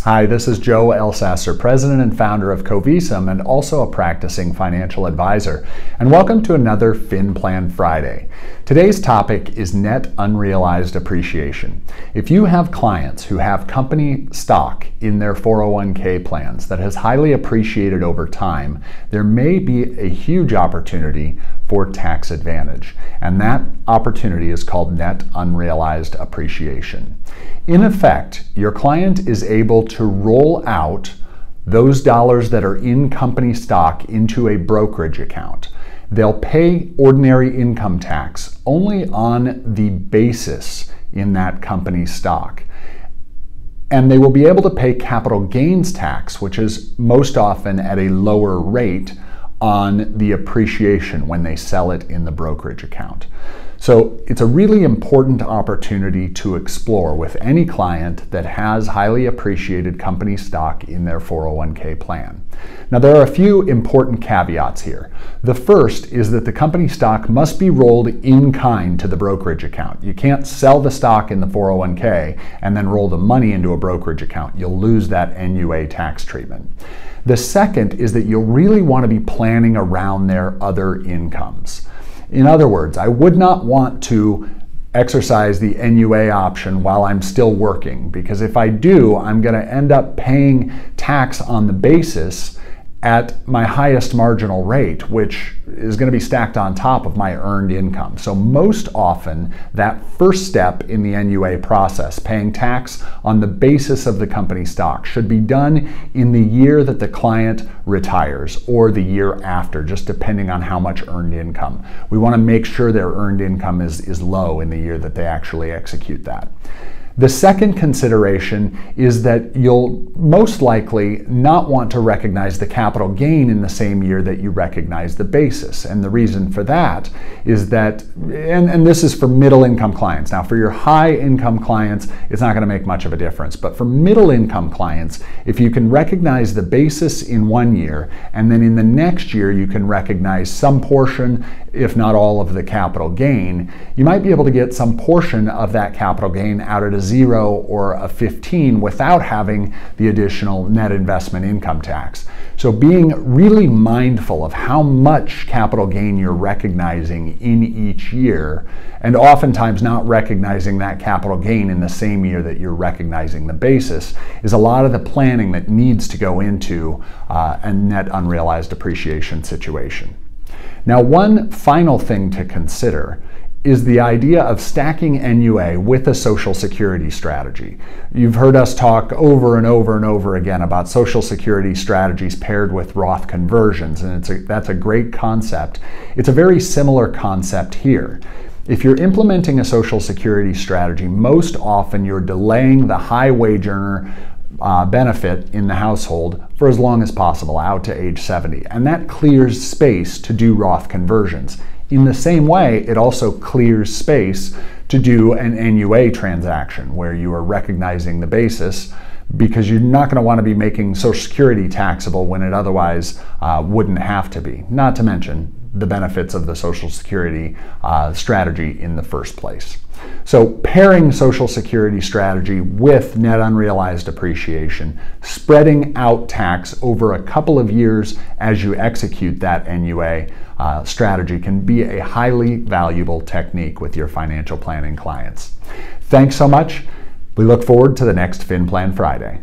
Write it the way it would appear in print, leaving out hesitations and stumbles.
Hi, this is Joe Elsasser, President and founder of Covisum and also a practicing financial advisor. And welcome to another FinPlan Friday. Today's topic is net unrealized appreciation. If you have clients who have company stock in their 401k plans that has highly appreciated over time, there may be a huge opportunity for tax advantage. And that opportunity is called net unrealized appreciation. In effect, your client is able to roll out those dollars that are in company stock into a brokerage account. They'll pay ordinary income tax only on the basis in that company stock. And they will be able to pay capital gains tax, which is most often at a lower rate on the appreciation when they sell it in the brokerage account. So it's a really important opportunity to explore with any client that has highly appreciated company stock in their 401k plan. Now, there are a few important caveats here. The first is that the company stock must be rolled in kind to the brokerage account. You can't sell the stock in the 401k and then roll the money into a brokerage account. You'll lose that NUA tax treatment. The second is that you'll really want to be planning around their other incomes. In other words, I would not want to exercise the NUA option while I'm still working, because if I do, I'm going to end up paying tax on the basis at my highest marginal rate, which is going to be stacked on top of my earned income. So most often, that first step in the NUA process, paying tax on the basis of the company stock, should be done in the year that the client retires or the year after, just depending on how much earned income. We want to make sure their earned income is low in the year that they actually execute that. The second consideration is that you'll most likely not want to recognize the capital gain in the same year that you recognize the basis. And the reason for that is that, and this is for middle income clients. Now, for your high income clients, it's not going to make much of a difference. But for middle income clients, if you can recognize the basis in one year, and then in the next year you can recognize some portion, if not all of the capital gain, you might be able to get some portion of that capital gain out at a 0 or a 15 without having the additional net investment income tax. So being really mindful of how much capital gain you're recognizing in each year, and oftentimes not recognizing that capital gain in the same year that you're recognizing the basis, is a lot of the planning that needs to go into a net unrealized appreciation situation. Now, one final thing to consider is the idea of stacking NUA with a Social Security strategy. You've heard us talk over and over and over again about Social Security strategies paired with Roth conversions, and that's a great concept. It's a very similar concept here. If you're implementing a Social Security strategy, most often you're delaying the high wage earner benefit in the household for as long as possible, out to age 70. And that clears space to do Roth conversions. In the same way, it also clears space to do an NUA transaction where you are recognizing the basis, because you're not going to want to be making Social Security taxable when it otherwise wouldn't have to be, not to mention the benefits of the Social Security strategy in the first place. So pairing Social Security strategy with net unrealized appreciation, spreading out tax over a couple of years as you execute that NUA strategy, can be a highly valuable technique with your financial planning clients. Thanks so much. We look forward to the next FinPlan Friday.